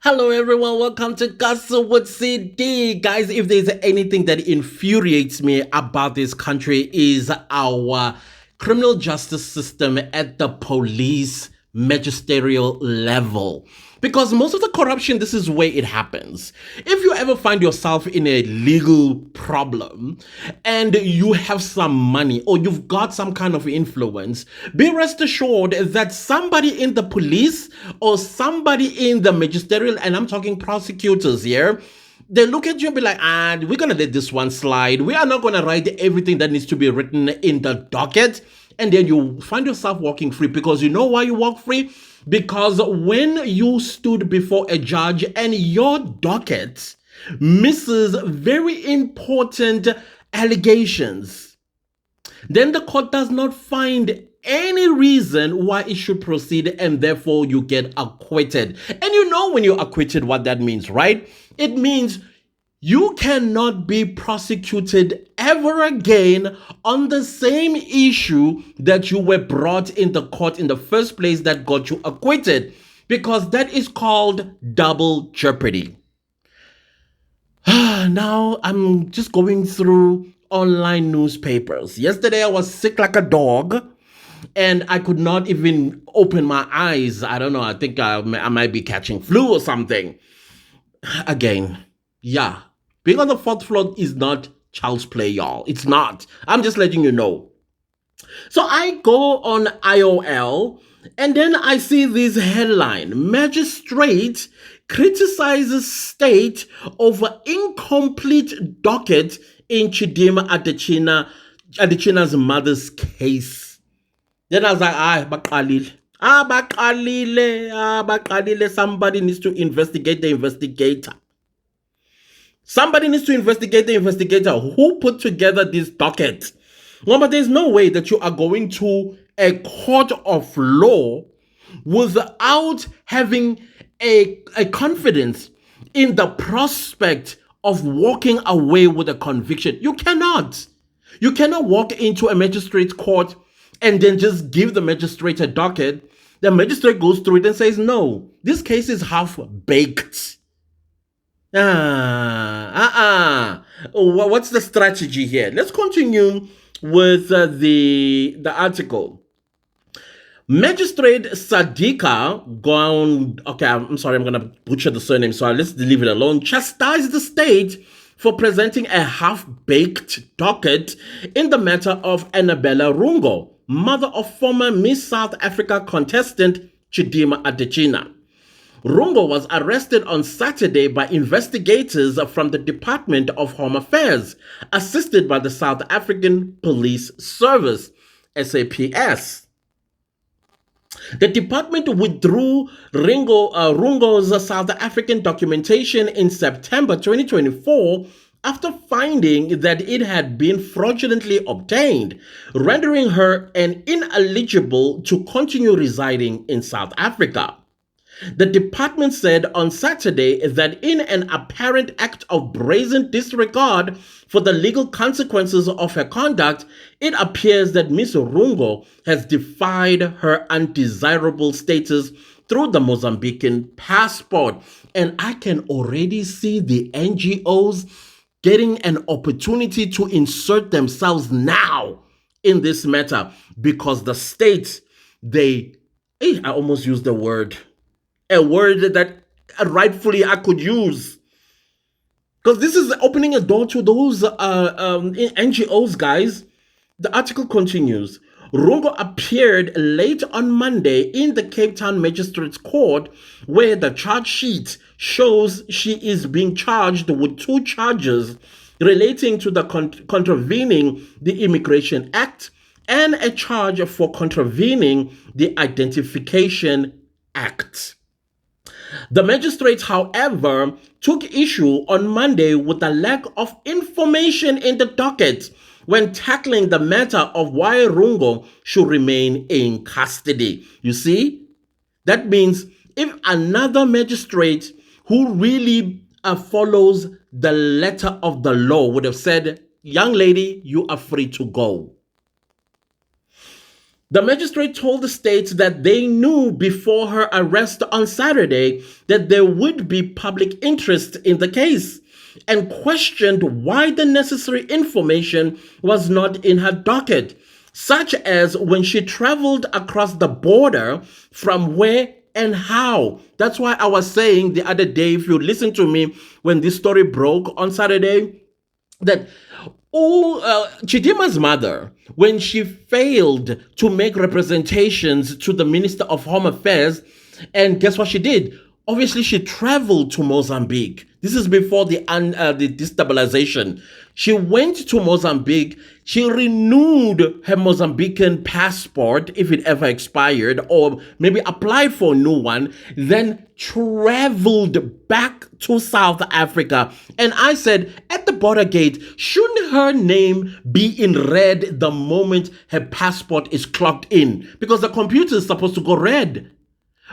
Hello everyone, welcome to Gossip with CD. Guys, if there's anything that infuriates me about this country is our criminal justice system at the police magisterial level. Because most of the corruption, this is where it happens. If you ever find yourself in a legal problem and you have some money or you've got some kind of influence, be rest assured that somebody in the police or somebody in the magisterial, and I'm talking prosecutors here, they look at you and be like, we're going to let this one slide. We are not going to write everything that needs to be written in the docket. And then you find yourself walking free because you know why you walk free? Because when you stood before a judge and your docket misses very important allegations, then the court does not find any reason why it should proceed, and therefore you get acquitted. And you know when you're acquitted what that means, right? It means you cannot be prosecuted ever again on the same issue that you were brought in the court in the first place that got you acquitted, because that is called double jeopardy. Now I'm just going through online newspapers. Yesterday I was sick like a dog and I could not even open my eyes. I don't know. I think I might be catching flu or something. Again, yeah. Being on the fourth floor is not child's play, y'all. It's not. I'm just letting you know. So I go on IOL and then I see this headline: Magistrate criticizes state over incomplete docket in Chidimma Adechina's mother's case. Then I was like, Baqalile. Baqalile. Somebody needs to investigate the investigator. Somebody needs to investigate the investigator who put together this docket. No, but there's no way that you are going to a court of law without having a confidence in the prospect of walking away with a conviction. You cannot. You cannot walk into a magistrate's court and then just give the magistrate a docket. The magistrate goes through it and says, no, this case is half-baked. What's the strategy here? Let's continue with the article. Magistrate Sadika gone. Okay, I'm sorry, I'm gonna butcher the surname, so let's leave it alone. Chastised the state for presenting a half-baked docket in the matter of Annabella Rungo, mother of former Miss South Africa contestant Chidimma Adechina. Rungo was arrested on Saturday by investigators from the Department of Home Affairs, assisted by the South African Police Service, SAPS. The department withdrew Rungo's South African documentation in September 2024 after finding that it had been fraudulently obtained, rendering her ineligible to continue residing in South Africa. The department said on Saturday that in an apparent act of brazen disregard for the legal consequences of her conduct, it appears that Ms. Rungo has defied her undesirable status through the Mozambican passport. And I can already see the NGOs getting an opportunity to insert themselves now in this matter, because the state, I almost used the word. A word that rightfully I could use. Because this is opening a door to those NGOs, guys. The article continues. Rungo appeared late on Monday in the Cape Town Magistrates Court, where the charge sheet shows she is being charged with 2 charges relating to the contravening the Immigration Act and a charge for contravening the Identification Act. The magistrate, however, took issue on Monday with the lack of information in the docket when tackling the matter of why Rungo should remain in custody. You see, that means if another magistrate who really follows the letter of the law would have said, young lady, you are free to go. The magistrate told the state that they knew before her arrest on Saturday that there would be public interest in the case and questioned why the necessary information was not in her docket, such as when she traveled across the border, from where and how. That's why I was saying the other day, if you listen to me when this story broke on Saturday, that Chidimma's mother, when she failed to make representations to the Minister of Home Affairs, and guess what she did? Obviously, she traveled to Mozambique. This is before the destabilization. She went to Mozambique. She renewed her Mozambican passport if it ever expired, or maybe applied for a new one, then traveled back to South Africa. And I said, at the border gate, shouldn't her name be in red the moment her passport is clocked in? Because the computer is supposed to go red.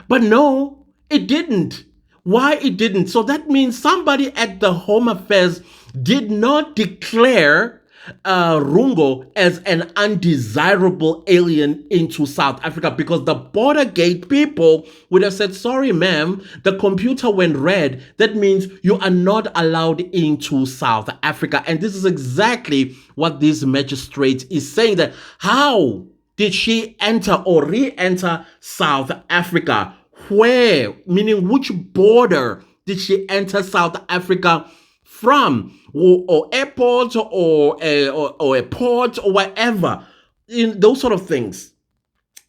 But no, it didn't. Why it didn't? So that means somebody at the Home Affairs did not declare Rungo as an undesirable alien into South Africa, because the border gate people would have said, sorry, ma'am, the computer went red. That means you are not allowed into South Africa. And this is exactly what this magistrate is saying, that how did she enter or re-enter South Africa? Where, meaning which border did she enter South Africa from, or airport, or a port, or whatever, in those sort of things.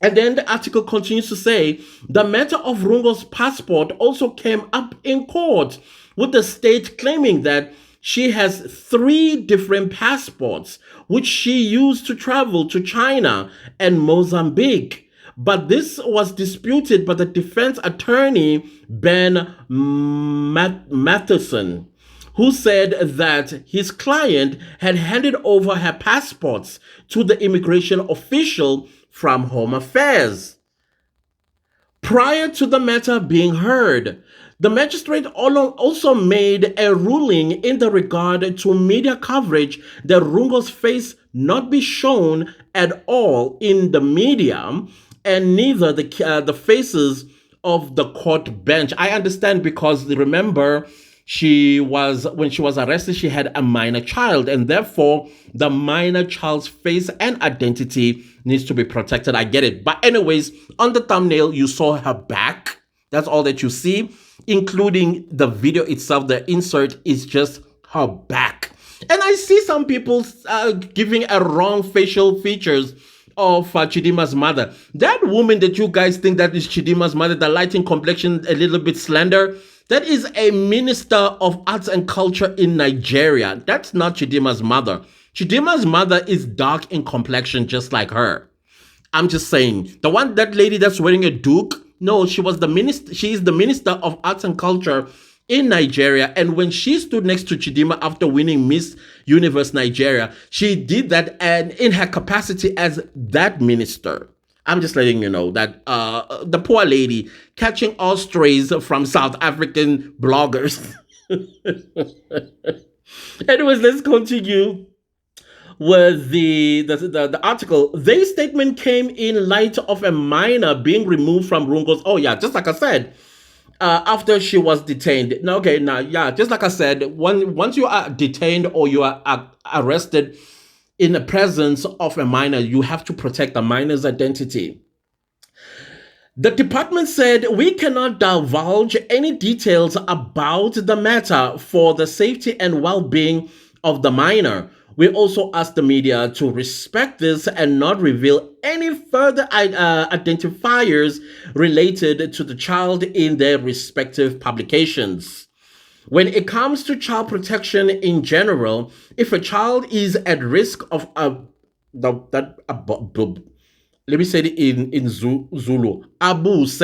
And then the article continues to say, the matter of Rungo's passport also came up in court, with the state claiming that she has 3 different passports, which she used to travel to China and Mozambique. But this was disputed by the defense attorney, Ben Matheson, who said that his client had handed over her passports to the immigration official from Home Affairs. Prior to the matter being heard, the magistrate also made a ruling in the regard to media coverage that Rungo's face not be shown at all in the media, and neither the faces of the court bench. I understand, because remember, when she was arrested, she had a minor child, and therefore the minor child's face and identity needs to be protected. I get it. But anyways, on the thumbnail, you saw her back. That's all that you see, including the video itself. The insert is just her back. And I see some people giving a wrong facial features of Chidimma's mother. That woman that you guys think that is Chidimma's mother, the lighting complexion, a little bit slender, that is a minister of arts and culture in Nigeria. That's not Chidimma's mother. Chidimma's mother is dark in complexion, just like her. I'm just saying. That lady that's wearing a duke, no, she is the minister of arts and culture in Nigeria. And when she stood next to Chidimma after winning Miss Universe Nigeria, she did that and in her capacity as that minister. I'm just letting you know that the poor lady catching all strays from South African bloggers. Anyways, let's continue with the article. Their statement came in light of a minor being removed from Rungo's. Oh yeah, just like I said, after she was detained. Just like I said, once you are detained or you are arrested in the presence of a minor, you have to protect the minor's identity. The department said, we cannot divulge any details about the matter for the safety and well-being of the minor. We also ask the media to respect this and not reveal any further identifiers related to the child in their respective publications. When it comes to child protection in general, if a child is at risk of let me say it in Zulu, abuse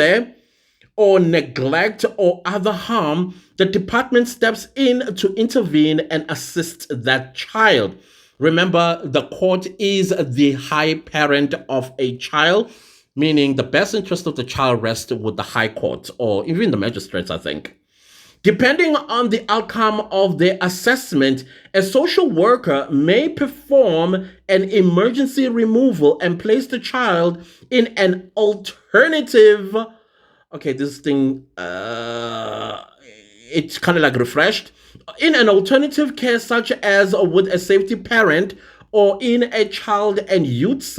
or neglect or other harm, the department steps in to intervene and assist that child. Remember, the court is the high parent of a child, meaning the best interest of the child rests with the high court or even the magistrates, I think. Depending on the outcome of the assessment, a social worker may perform an emergency removal and place the child in an alternative. Okay, this thing, it's kind of like refreshed. In an alternative care, such as with a safety parent or in a child and youth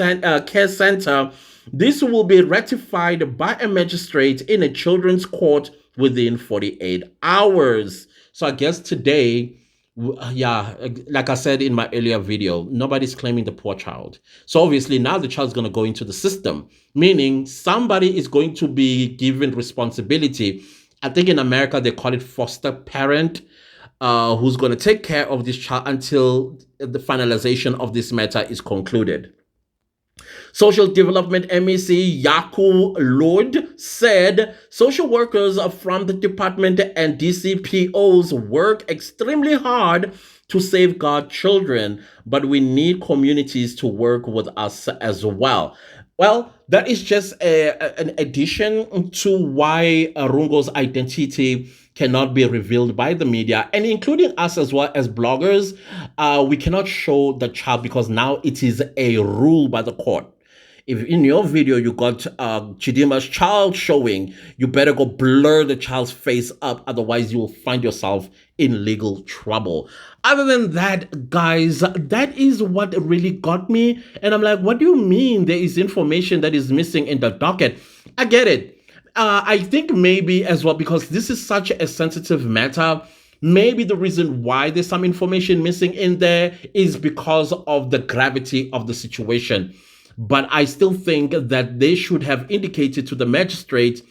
care center. This will be ratified by a magistrate in a children's court within 48 hours. So I guess today, yeah, like I said in my earlier video, nobody's claiming the poor child. So obviously now the child's going to go into the system, meaning somebody is going to be given responsibility. I think in America, they call it foster parent, who's going to take care of this child until the finalization of this matter is concluded. Social Development MEC Yaku Lord said social workers from the department and DCPOs work extremely hard to safeguard children, but we need communities to work with us as well. Well, that is just an addition to why Rungo's identity cannot be revealed by the media, and including us as well as bloggers. We cannot show the child because now it is a rule by the court. If in your video you got Chidimma's child showing, you better go blur the child's face up, otherwise you will find yourself in legal trouble. Other than that, guys, that is what really got me. And I'm like, what do you mean there is information that is missing in the docket? I get it. I think maybe as well, because this is such a sensitive matter, maybe the reason why there's some information missing in there is because of the gravity of the situation. But I still think that they should have indicated to the magistrate,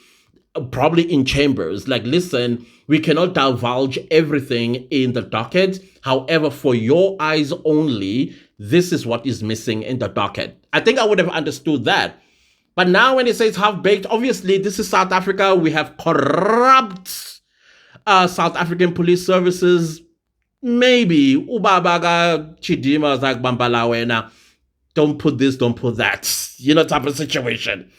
probably in chambers, like, listen, we cannot divulge everything in the docket. However, for your eyes only, this is what is missing in the docket. I think I would have understood that. But now when it says half-baked, obviously this is South Africa. We have corrupt South African police services. Maybe Ubabaga Chidimma like Bambalawena. Don't put this, don't put that, type of situation.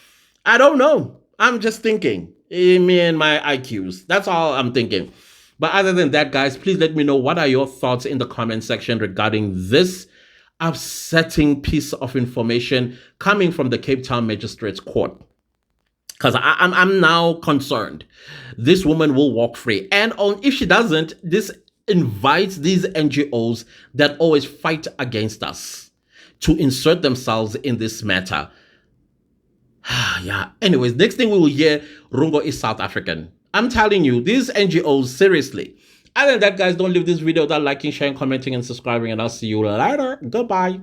I don't know. I'm just thinking. Me and my IQs. That's all I'm thinking. But other than that, guys, please let me know what are your thoughts in the comment section regarding this upsetting piece of information coming from the Cape Town Magistrates Court. Because I'm now concerned. This woman will walk free. And if she doesn't, this invites these NGOs that always fight against us to insert themselves in this matter. Yeah. Anyways, next thing we will hear, Rungo is South African. I'm telling you, these NGOs, seriously. Other than that, guys, don't leave this video without liking, sharing, commenting, and subscribing, and I'll see you later. Goodbye.